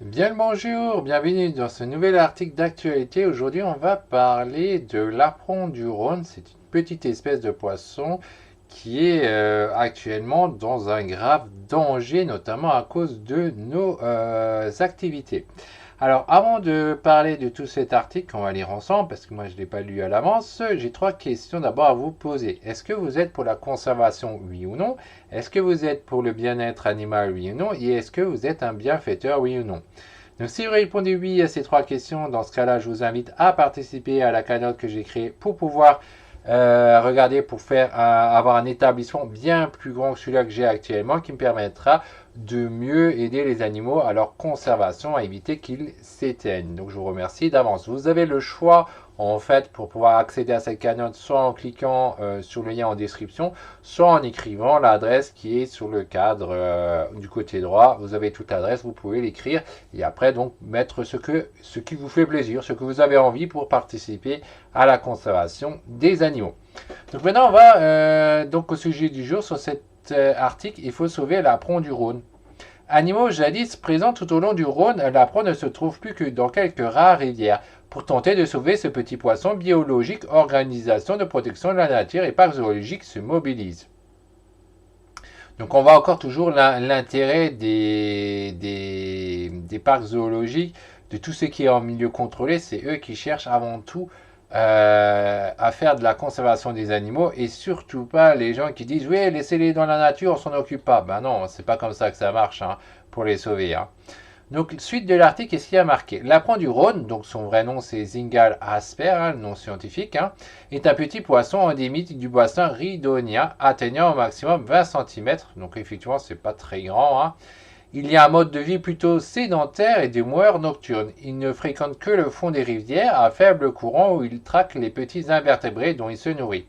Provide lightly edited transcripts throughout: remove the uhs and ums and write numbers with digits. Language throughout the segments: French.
Bien le bonjour, bienvenue dans ce nouvel article d'actualité. Aujourd'hui, on va parler de l'apron du Rhône. C'est une petite espèce de poisson qui est actuellement dans un grave danger, notamment à cause de nos activités. Alors, avant de parler de tout cet article qu'on va lire ensemble, parce que moi je ne l'ai pas lu à l'avance, j'ai trois questions d'abord à vous poser. Est-ce que vous êtes pour la conservation, oui ou non? Est-ce que vous êtes pour le bien-être animal, oui ou non? Et est-ce que vous êtes un bienfaiteur, oui ou non? Donc si vous répondez oui à ces trois questions, dans ce cas-là, je vous invite à participer à la cagnotte que j'ai créée pour pouvoir regarder, pour avoir un établissement bien plus grand que celui-là que j'ai actuellement, qui me permettra de mieux aider les animaux à leur conservation, à éviter qu'ils s'éteignent. Donc je vous remercie d'avance. Vous avez le choix en fait pour pouvoir accéder à cette cagnotte, soit en cliquant sur le lien en description, soit en écrivant l'adresse qui est sur le cadre du côté droit. Vous avez toute l'adresse, vous pouvez l'écrire et après donc mettre ce qui vous fait plaisir, ce que vous avez envie pour participer à la conservation des animaux. Donc maintenant on va donc au sujet du jour sur cet article. Il faut sauver l'apron du Rhône. Animaux jadis présents tout au long du Rhône, l'apron ne se trouve plus que dans quelques rares rivières. Pour tenter de sauver ce petit poisson biologique, organisations de protection de la nature et parcs zoologiques se mobilisent. Donc on voit encore toujours l'intérêt des parcs zoologiques, de tout ce qui est en milieu contrôlé, c'est eux qui cherchent avant tout à faire de la conservation des animaux et surtout pas les gens qui disent oui laissez-les dans la nature, on s'en occupe pas. Ben non, c'est pas comme ça que ça marche hein, pour les sauver. Hein. Donc, suite de l'article, qu'est-ce qu'il y a marqué? L'apron du Rhône, donc son vrai nom c'est Zingal asper, hein, le nom scientifique, hein, est un petit poisson endémique du bassin rhydonien, atteignant au maximum 20 cm. Donc, effectivement, c'est pas très grand. Hein. Il y a un mode de vie plutôt sédentaire et des moueurs nocturnes. Il ne fréquente que le fond des rivières à faible courant où il traque les petits invertébrés dont il se nourrit.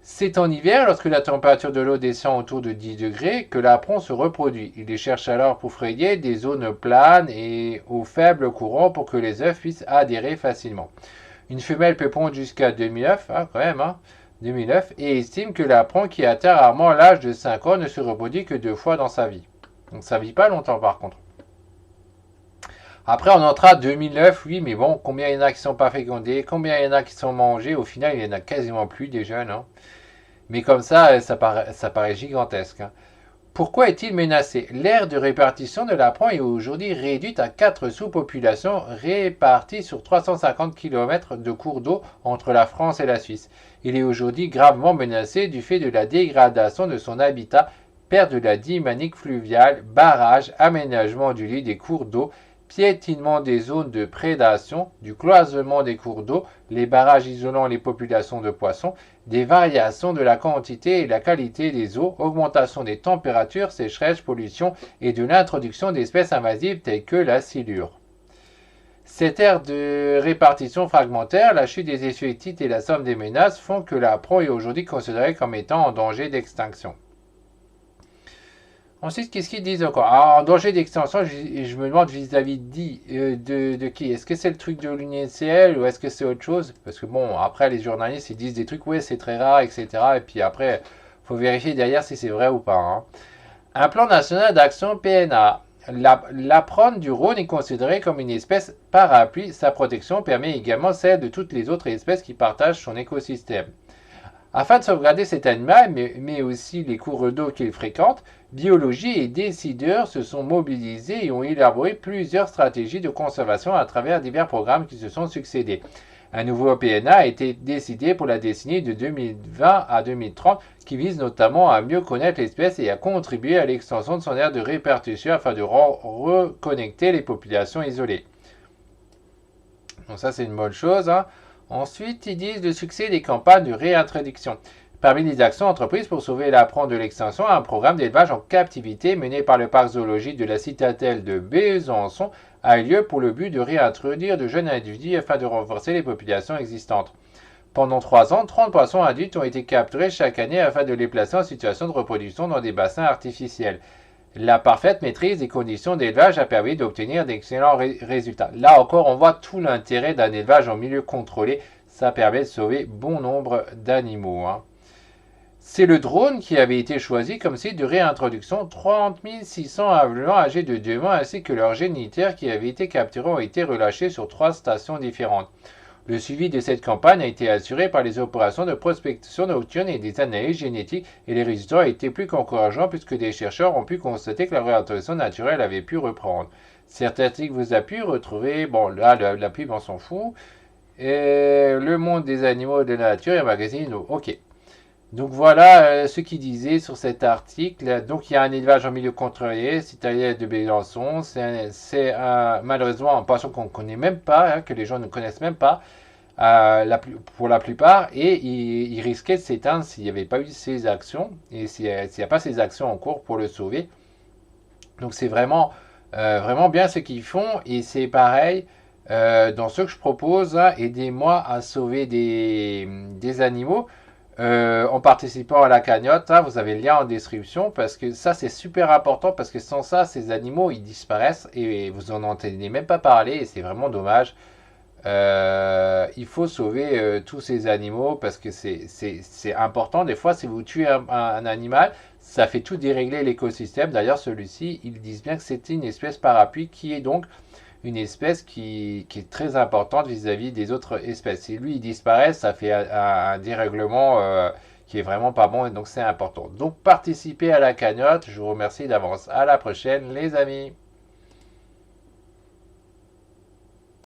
C'est en hiver, lorsque la température de l'eau descend autour de 10 degrés, que l'apron se reproduit. Il cherche alors pour frayer des zones planes et au faible courant pour que les œufs puissent adhérer facilement. Une femelle peut pondre jusqu'à 2009, hein, quand même, hein, 2009, et estime que l'apron qui atteint rarement l'âge de 5 ans ne se reproduit que 2 fois dans sa vie. Donc ça vit pas longtemps par contre. Après, on entra 2009, oui, mais bon, combien il y en a qui sont pas fécondés, combien il y en a qui sont mangés, au final, il y en a quasiment plus des jeunes. Hein. Mais comme ça paraît gigantesque. Hein. Pourquoi est-il menacé? L'aire de répartition de l'apron est aujourd'hui réduite à 4 sous-populations réparties sur 350 km de cours d'eau entre la France et la Suisse. Il est aujourd'hui gravement menacé du fait de la dégradation de son habitat, perte de la dynamique fluviale, barrages, aménagement du lit des cours d'eau, piétinement des zones de prédation, du cloisonnement des cours d'eau, les barrages isolant les populations de poissons, des variations de la quantité et la qualité des eaux, augmentation des températures, sécheresse, pollution et de l'introduction d'espèces invasives telles que la silure. Cette ère de répartition fragmentaire, la chute des effectifs et la somme des menaces font que la proie est aujourd'hui considérée comme étant en danger d'extinction. Ensuite, qu'est-ce qu'ils disent encore? Alors, en danger d'extinction, je me demande vis-à-vis de qui? Est-ce que c'est le truc de l'UNICEF ou est-ce que c'est autre chose? Parce que bon, après, les journalistes, ils disent des trucs, ouais, c'est très rare, etc. Et puis après, faut vérifier derrière si c'est vrai ou pas. Hein. Un plan national d'action PNA. L'apron du Rhône est considéré comme une espèce parapluie. Sa protection permet également celle de toutes les autres espèces qui partagent son écosystème. Afin de sauvegarder cet animal, mais aussi les cours d'eau qu'il fréquente, biologie et décideurs se sont mobilisés et ont élaboré plusieurs stratégies de conservation à travers divers programmes qui se sont succédés. Un nouveau PNA a été décidé pour la décennie de 2020 à 2030 qui vise notamment à mieux connaître l'espèce et à contribuer à l'extension de son aire de répartition afin de reconnecter les populations isolées. Donc ça c'est une bonne chose. Hein. Ensuite, ils disent le succès des campagnes de réintroduction. Parmi les actions entreprises pour sauver l'apron de l'extinction, un programme d'élevage en captivité mené par le parc zoologique de la citadelle de Besançon a eu lieu pour le but de réintroduire de jeunes individus afin de renforcer les populations existantes. Pendant 3 ans, 30 poissons adultes ont été capturés chaque année afin de les placer en situation de reproduction dans des bassins artificiels. La parfaite maîtrise des conditions d'élevage a permis d'obtenir d'excellents résultats. Là encore, on voit tout l'intérêt d'un élevage en milieu contrôlé. Ça permet de sauver bon nombre d'animaux. Hein. C'est le drone qui avait été choisi comme site de réintroduction. 30 600 affluents âgés de 2 mois ainsi que leurs géniteurs qui avaient été capturés ont été relâchés sur 3 stations différentes. Le suivi de cette campagne a été assuré par les opérations de prospection nocturne et des analyses génétiques et les résultats ont été plus qu'encourageants puisque des chercheurs ont pu constater que la réintroduction naturelle avait pu reprendre. Cet article vous a pu retrouver, bon là la pub on s'en fout, et Le Monde des animaux de la nature et magazine, ok. Donc voilà ce qu'il disait sur cet article. Donc il y a un élevage en milieu contrôlé, citadin de Besançon. C'est malheureusement un poisson qu'on ne connaît même pas, hein, que les gens ne connaissent même pas pour la plupart. Et il risquait de s'éteindre s'il n'y avait pas eu ces actions et s'il n'y a pas ces actions en cours pour le sauver. Donc c'est vraiment bien ce qu'ils font. Et c'est pareil dans ce que je propose, hein, aidez-moi à sauver des animaux en participant à la cagnotte. Hein, vous avez le lien en description parce que ça c'est super important parce que sans ça ces animaux ils disparaissent et vous en entendez même pas parler et c'est vraiment dommage. Il faut sauver tous ces animaux parce que c'est important. Des fois si vous tuez un animal ça fait tout dérégler l'écosystème. D'ailleurs celui-ci ils disent bien que c'est une espèce parapluie qui est donc une espèce qui est très importante vis-à-vis des autres espèces. Si lui il disparaît, ça fait un dérèglement qui est vraiment pas bon et donc c'est important. Donc participez à la cagnotte. Je vous remercie d'avance. À la prochaine les amis.